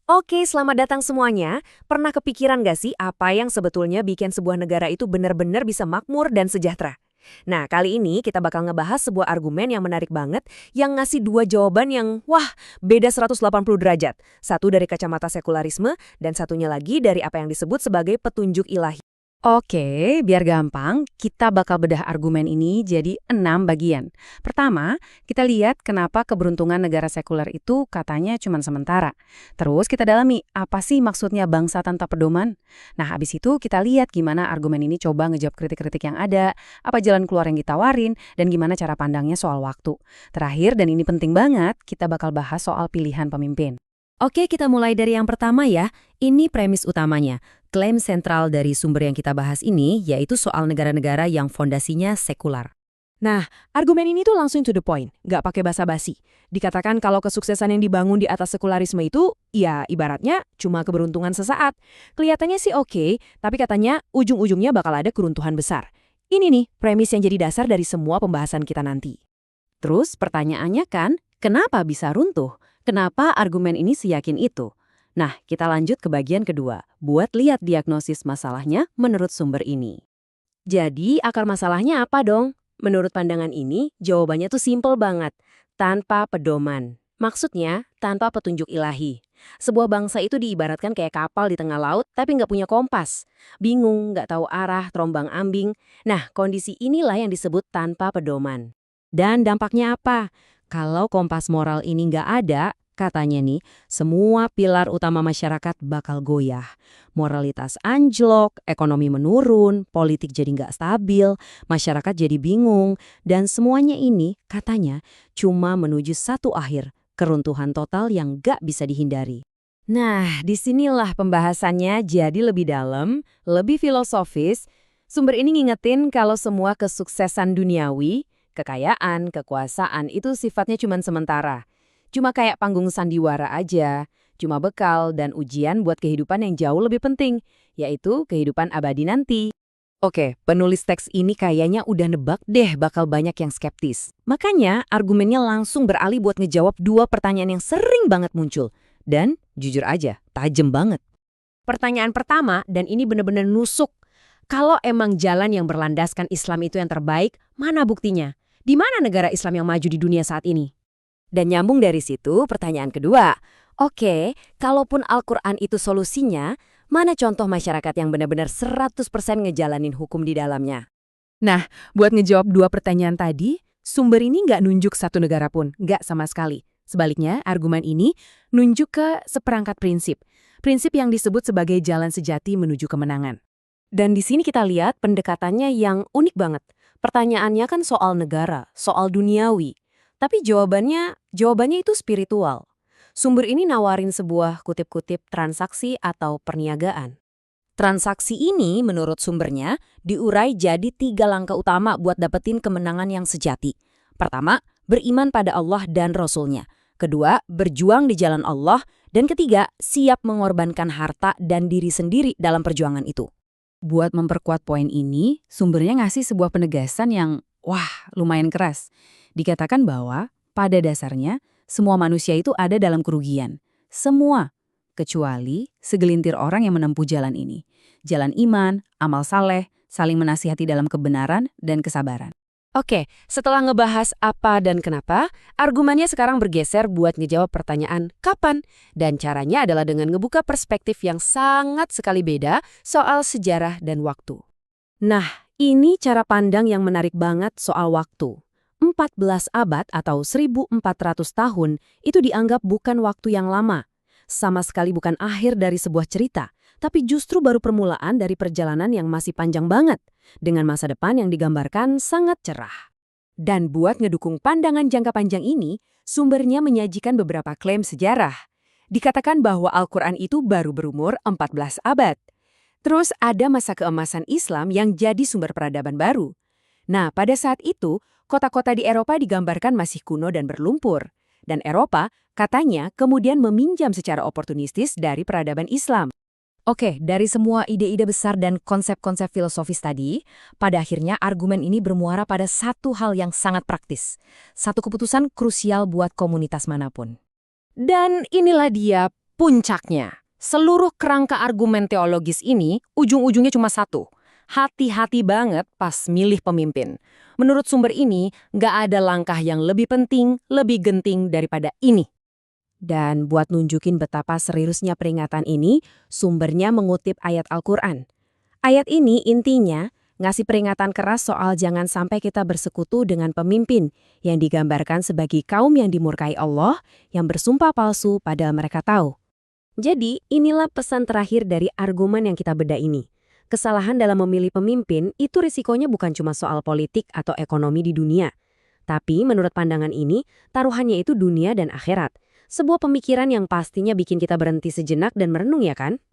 Oke, selamat datang semuanya. Pernah kepikiran gak sih apa yang sebetulnya bikin sebuah negara itu benar-benar bisa makmur dan sejahtera? Nah, kali ini kita bakal ngebahas sebuah argumen yang menarik banget yang ngasih dua jawaban yang, wah, beda 180 derajat. Satu dari kacamata sekularisme dan satunya lagi dari apa yang disebut sebagai petunjuk ilahi. Oke, biar gampang, kita bakal bedah argumen ini jadi 6 bagian. Pertama, kita lihat kenapa keberuntungan negara sekuler itu katanya cuma sementara. Terus kita dalami, apa sih maksudnya bangsa tanpa pedoman? Nah, habis itu kita lihat gimana argumen ini coba ngejawab kritik-kritik yang ada, apa jalan keluar yang ditawarin, dan gimana cara pandangnya soal waktu. Terakhir, dan ini penting banget, kita bakal bahas soal pilihan pemimpin. Oke, kita mulai dari yang pertama ya. Ini premis utamanya. Klaim sentral dari sumber yang kita bahas ini yaitu soal negara-negara yang fondasinya sekular. Nah, argumen ini tuh langsung to the point, nggak pakai basa-basi. Dikatakan kalau kesuksesan yang dibangun di atas sekularisme itu, ya ibaratnya cuma keberuntungan sesaat. Kelihatannya sih oke, tapi katanya ujung-ujungnya bakal ada keruntuhan besar. Ini nih premis yang jadi dasar dari semua pembahasan kita nanti. Terus pertanyaannya kan, kenapa bisa runtuh? Kenapa argumen ini seyakin itu? Nah, kita lanjut ke bagian kedua, buat lihat diagnosis masalahnya menurut sumber ini. Jadi, akar masalahnya apa dong? Menurut pandangan ini, jawabannya tuh simple banget. Tanpa pedoman. Maksudnya, tanpa petunjuk ilahi. Sebuah bangsa itu diibaratkan kayak kapal di tengah laut, tapi nggak punya kompas. Bingung, nggak tahu arah, terombang-ambing. Nah, kondisi inilah yang disebut tanpa pedoman. Dan dampaknya apa? Kalau kompas moral ini nggak ada, katanya nih, semua pilar utama masyarakat bakal goyah. Moralitas anjlok, ekonomi menurun, politik jadi nggak stabil, masyarakat jadi bingung, dan semuanya ini, katanya, cuma menuju satu akhir, keruntuhan total yang nggak bisa dihindari. Nah, disinilah pembahasannya jadi lebih dalam, lebih filosofis. Sumber ini ngingetin kalau semua kesuksesan duniawi, kekayaan, kekuasaan itu sifatnya cuma sementara. Cuma kayak panggung sandiwara aja, cuma bekal dan ujian buat kehidupan yang jauh lebih penting, yaitu kehidupan abadi nanti. Oke, penulis teks ini kayaknya udah nebak deh bakal banyak yang skeptis. Makanya argumennya langsung beralih buat ngejawab dua pertanyaan yang sering banget muncul. Dan jujur aja, tajem banget. Pertanyaan pertama, dan ini bener-bener nusuk. Kalau emang jalan yang berlandaskan Islam itu yang terbaik, mana buktinya? Di mana negara Islam yang maju di dunia saat ini? Dan nyambung dari situ pertanyaan kedua. Oke, kalaupun Al-Quran itu solusinya, mana contoh masyarakat yang benar-benar 100% ngejalanin hukum di dalamnya? Nah, buat ngejawab dua pertanyaan tadi, sumber ini nggak nunjuk satu negara pun, nggak sama sekali. Sebaliknya, argumen ini nunjuk ke seperangkat prinsip. Prinsip yang disebut sebagai jalan sejati menuju kemenangan. Dan di sini kita lihat pendekatannya yang unik banget. Pertanyaannya kan soal negara, soal duniawi. Tapi jawabannya itu spiritual. Sumber ini nawarin sebuah kutip-kutip transaksi atau perniagaan. Transaksi ini menurut sumbernya diurai jadi 3 langkah utama buat dapetin kemenangan yang sejati. Pertama, beriman pada Allah dan Rasul-Nya. Kedua, berjuang di jalan Allah. Dan ketiga, siap mengorbankan harta dan diri sendiri dalam perjuangan itu. Buat memperkuat poin ini, sumbernya ngasih sebuah penegasan yang, wah, lumayan keras. Dikatakan bahwa, pada dasarnya, semua manusia itu ada dalam kerugian. Semua, kecuali segelintir orang yang menempuh jalan ini. Jalan iman, amal saleh, saling menasihati dalam kebenaran dan kesabaran. Oke, setelah ngebahas apa dan kenapa, argumennya sekarang bergeser buat ngejawab pertanyaan kapan. Dan caranya adalah dengan ngebuka perspektif yang sangat sekali beda soal sejarah dan waktu. Nah, ini cara pandang yang menarik banget soal waktu. 14 abad atau 1400 tahun itu dianggap bukan waktu yang lama. Sama sekali bukan akhir dari sebuah cerita, tapi justru baru permulaan dari perjalanan yang masih panjang banget, dengan masa depan yang digambarkan sangat cerah. Dan buat ngedukung pandangan jangka panjang ini, sumbernya menyajikan beberapa klaim sejarah. Dikatakan bahwa Al-Quran itu baru berumur 14 abad. Terus ada masa keemasan Islam yang jadi sumber peradaban baru. Nah, pada saat itu, kota-kota di Eropa digambarkan masih kuno dan berlumpur. Dan Eropa, katanya, kemudian meminjam secara oportunistis dari peradaban Islam. Oke, dari semua ide-ide besar dan konsep-konsep filosofis tadi, pada akhirnya argumen ini bermuara pada satu hal yang sangat praktis. Satu keputusan krusial buat komunitas manapun. Dan inilah dia Puncaknya, seluruh kerangka argumen teologis ini ujung-ujungnya cuma satu. Hati-hati banget pas milih pemimpin. Menurut sumber ini, nggak ada langkah yang lebih penting, lebih genting daripada ini. Dan buat nunjukin betapa seriusnya peringatan ini, sumbernya mengutip ayat Al-Quran. Ayat ini intinya ngasih peringatan keras soal jangan sampai kita bersekutu dengan pemimpin yang digambarkan sebagai kaum yang dimurkai Allah, yang bersumpah palsu padahal mereka tahu. Jadi, inilah pesan terakhir dari argumen yang kita bedah ini. Kesalahan dalam memilih pemimpin itu risikonya bukan cuma soal politik atau ekonomi di dunia. Tapi menurut pandangan ini, taruhannya itu dunia dan akhirat. Sebuah pemikiran yang pastinya bikin kita berhenti sejenak dan merenung ya kan?